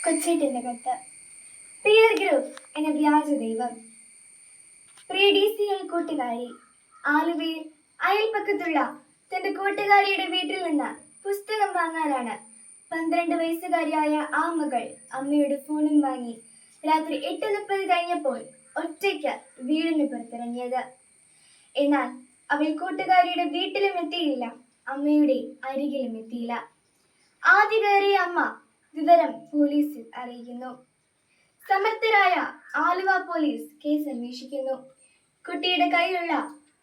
കൊച്ചേട്ടന്റെ കത്ത്. Peer group എന്ന വ്യാജ ദൈവം. പ്രിയ DCL കൂട്ടുകാരി, ആലുവയിൽ അയൽപ്പക്കത്തുള്ള തന്റെ കൂട്ടുകാരിയുടെ വീട്ടിൽ നിന്ന് പുസ്തകം വാങ്ങാനാണ് 12 വയസ്സുകാരിയായ ആ മകൾ അമ്മയുടെ ഫോണും വാങ്ങി രാത്രി 8:30 കഴിഞ്ഞപ്പോൾ ഒറ്റയ്ക്ക് വീടിന് പുറത്തിറങ്ങിയത്. എന്നാൽ അവൾ കൂട്ടുകാരിയുടെ വീട്ടിലും എത്തിയില്ല, അമ്മയുടെ അരികിലും എത്തിയില്ല. ആദ്യ കയറിയ അമ്മ വിവരം പോലീസിൽ അറിയിക്കുന്നു. സമർത്ഥരായ ആലുവ പോലീസ് കേസ് അന്വേഷിക്കുന്നു. കുട്ടിയുടെ കയ്യിലുള്ള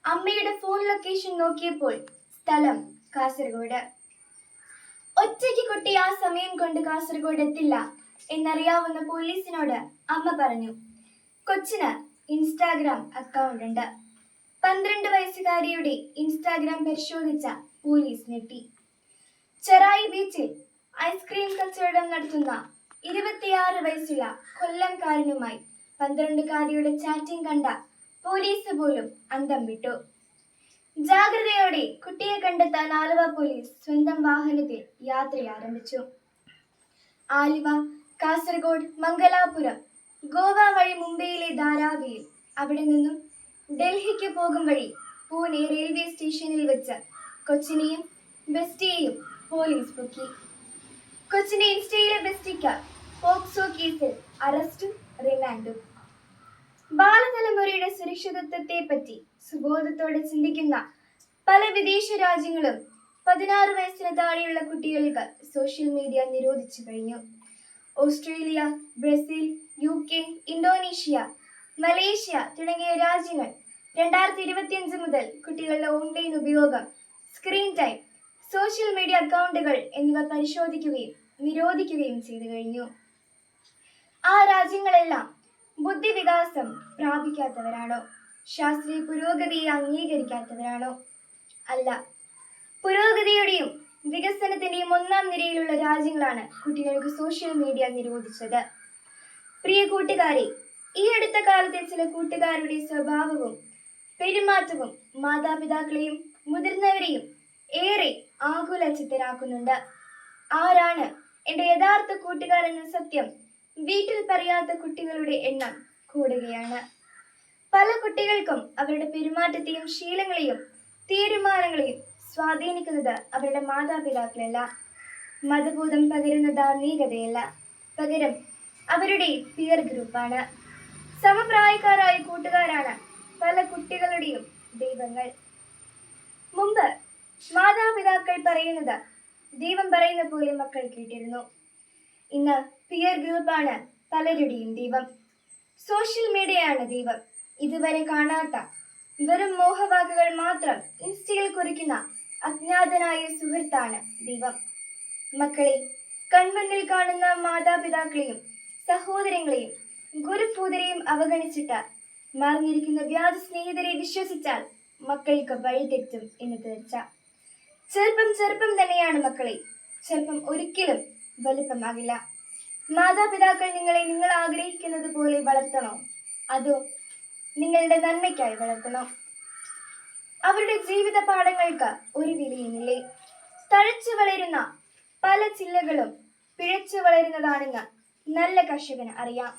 അമ്മയുടെ ഫോൺ ലൊക്കേഷൻ നോക്കിയപ്പോൾ സ്ഥലം കാസർഗോഡ്. ഒറ്റയ്ക്ക് കുട്ടി ആ സമയം കൊണ്ട് കാസർഗോഡ് എത്തില്ല എന്നറിയാവുന്ന പോലീസിനോട് അമ്മ പറഞ്ഞു. കൊച്ചിന് ഇൻസ്റ്റാഗ്രാം അക്കൗണ്ട് ഉണ്ട്. 12 വയസ്സുകാരിയുടെ ഇൻസ്റ്റാഗ്രാം പരിശോധിച്ച പോലീസ് ഞെട്ടി. ചെറായി ബീച്ചിൽ ഐസ്ക്രീം കച്ചവടം നടത്തുന്ന 26 വയസ്സുള്ള കൊല്ലംകാരനുമായി 12-കാരിയുടെ ചാറ്റിംഗ് കണ്ട പോലീസ് പോലും അന്തം വിട്ടു. ജാഗ്രതയോടെ കുട്ടിയെ കണ്ടെത്താൻ ആലുവ പോലീസ് സ്വന്തം വാഹനത്തിൽ യാത്ര ആരംഭിച്ചു. ആലുവ, കാസർഗോഡ്, മംഗലാപുരം, ഗോവ വഴി മുംബൈയിലെ ധാരാവിയിൽ, അവിടെ നിന്നും ഡൽഹിക്ക് പോകും വഴി പൂനെ റെയിൽവേ സ്റ്റേഷനിൽ വെച്ച് കൊച്ചിനെയും ബെസ്റ്റിയെയും പോലീസ് പൊക്കി. കൊച്ചിന്റെ ഇൻസ്റ്റയിലെ ബെസ്റ്റിക്ക് പോക്സോ കേസിൽ അറസ്റ്റും റിമാൻഡും. ബാലതലമുറയുടെ സുരക്ഷിതത്വത്തെ പറ്റി സുബോധത്തോടെ ചിന്തിക്കുന്ന പല വിദേശ രാജ്യങ്ങളും 16 വയസ്സിന് താഴെയുള്ള കുട്ടികൾക്ക് സോഷ്യൽ മീഡിയ നിരോധിച്ചു കഴിഞ്ഞു. Australia, Brazil, UK, Indonesia, Malaysia തുടങ്ങിയ രാജ്യങ്ങൾ 2025 മുതൽ കുട്ടികളുടെ ഓൺലൈൻ ഉപയോഗം, സ്ക്രീൻ ടൈം, സോഷ്യൽ മീഡിയ അക്കൗണ്ടുകൾ എന്നിവ പരിശോധിക്കുകയും നിരോധിക്കുകയും ചെയ്തു കഴിഞ്ഞു. ആ രാജ്യങ്ങളെല്ലാം ബുദ്ധിവികാസം പ്രാപിക്കാത്തവരാണോ? ശാസ്ത്രീയ പുരോഗതിയെ അംഗീകരിക്കാത്തവരാണോ? അല്ല, പുരോഗതിയുടെയും വികസനത്തിന്റെയും 1-ാം നിരയിലുള്ള രാജ്യങ്ങളാണ് കുട്ടികൾക്ക് സോഷ്യൽ മീഡിയ നിരോധിച്ചത്. പ്രിയ കൂട്ടുകാരെ, ഈ അടുത്ത കാലത്തെ ചില കൂട്ടുകാരുടെ സ്വഭാവവും പെരുമാറ്റവും മാതാപിതാക്കളെയും മുതിർന്നവരെയും ഏറെ ആകുലചിത്തരാക്കുന്നുണ്ട്. ആരാണ് എന്റെ യഥാർത്ഥ കൂട്ടുകാരെന്ന സത്യം വീട്ടിൽ പറയാത്ത കുട്ടികളുടെ എണ്ണം കൂടുകയാണ്. പല കുട്ടികൾക്കും അവരുടെ പെരുമാറ്റത്തെയും ശീലങ്ങളെയും തീരുമാനങ്ങളെയും സ്വാധീനിക്കുന്നത് അവരുടെ മാതാപിതാക്കളല്ല, മതബോധം പകരുന്ന ധാർമ്മികതയല്ല, പകരം അവരുടെ പിയർ ഗ്രൂപ്പാണ്. സമപ്രായക്കാരായ കൂട്ടുകാരാണ് പല കുട്ടികളുടെയും ദൈവങ്ങൾ. മുമ്പ് മാതാപിതാക്കൾ പറയുന്നത് ദൈവം പറയുന്ന പോലെ മക്കൾ കേട്ടിരുന്നു. ഇന്ന് പിയർ ഗ്രൂപ്പാണ് പലരുടെയും ദൈവം. സോഷ്യൽ മീഡിയയാണ് ദൈവം. ഇതുവരെ കാണാത്ത വെറും മോഹവാക്കുകൾ മാത്രം ഇൻസ്റ്റയിൽ കുറിക്കുന്ന അജ്ഞാതനായ സുഹൃത്താണ് ദൈവം. മക്കളെ, കൺമുന്നിൽ കാണുന്ന മാതാപിതാക്കളെയും സഹോദരങ്ങളെയും ഗുരുപൂതരെയും അവഗണിച്ചിട്ട് മറിഞ്ഞിരിക്കുന്ന വ്യാജ സ്നേഹിതരെ വിശ്വസിച്ചാൽ മക്കൾക്ക് വഴിതെറ്റും എന്ന് തീർച്ച. ചെറുപ്പം തന്നെയാണ് മക്കളെ. ചെറുപ്പം ഒരിക്കലും വലുപ്പമാകില്ല. മാതാപിതാക്കൾ നിങ്ങളെ നിങ്ങൾ ആഗ്രഹിക്കുന്നത് പോലെ വളർത്തണോ, അതോ നിങ്ങളുടെ നന്മയ്ക്കായി വളർത്തണോ? അവരുടെ ജീവിത പാഠങ്ങൾക്ക് ഒരു വിലയുമില്ലേ? തഴച്ചു വളരുന്ന പല ചില്ലകളും പിഴച്ചു വളരുന്നതാണെന്ന് നല്ല കർഷകന് അറിയാം.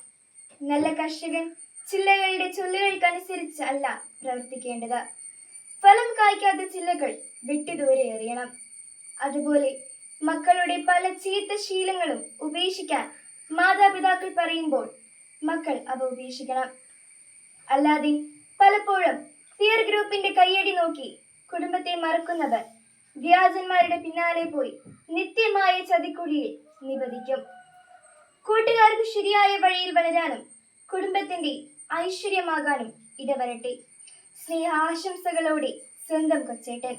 നല്ല കർഷകൻ ചില്ലകളുടെ ചൊല്ലുകൾക്കനുസരിച്ച് അല്ല പ്രവർത്തിക്കേണ്ടത്. ഫലം കായ്ക്കാത്ത ചില്ലകൾ വെട്ടിദൂരെ എറിയണം. അതുപോലെ മക്കളുടെ പല ചീത്ത ശീലങ്ങളും ഉപേക്ഷിക്കാൻ മാതാപിതാക്കൾ പറയുമ്പോൾ മക്കൾ അവ ഉപേക്ഷിക്കണം. അല്ലാതെ പലപ്പോഴും പിയർ ഗ്രൂപ്പിന്റെ കയ്യടി നോക്കി കുടുംബത്തെ മറക്കുന്നവർ വ്യാജന്മാരുടെ പിന്നാലെ പോയി നിത്യമായ ചതിക്കുഴിയിൽ നിബദിക്കും. കൂട്ടുകാർക്ക് ശരിയായ വഴിയിൽ വളരാനും കുടുംബത്തിന്റെ ഐശ്വര്യമാകാനും ഇടവരട്ടെ. സ്നേഹാശംസകളോടെ സ്വന്തം കൊച്ചേട്ടൻ.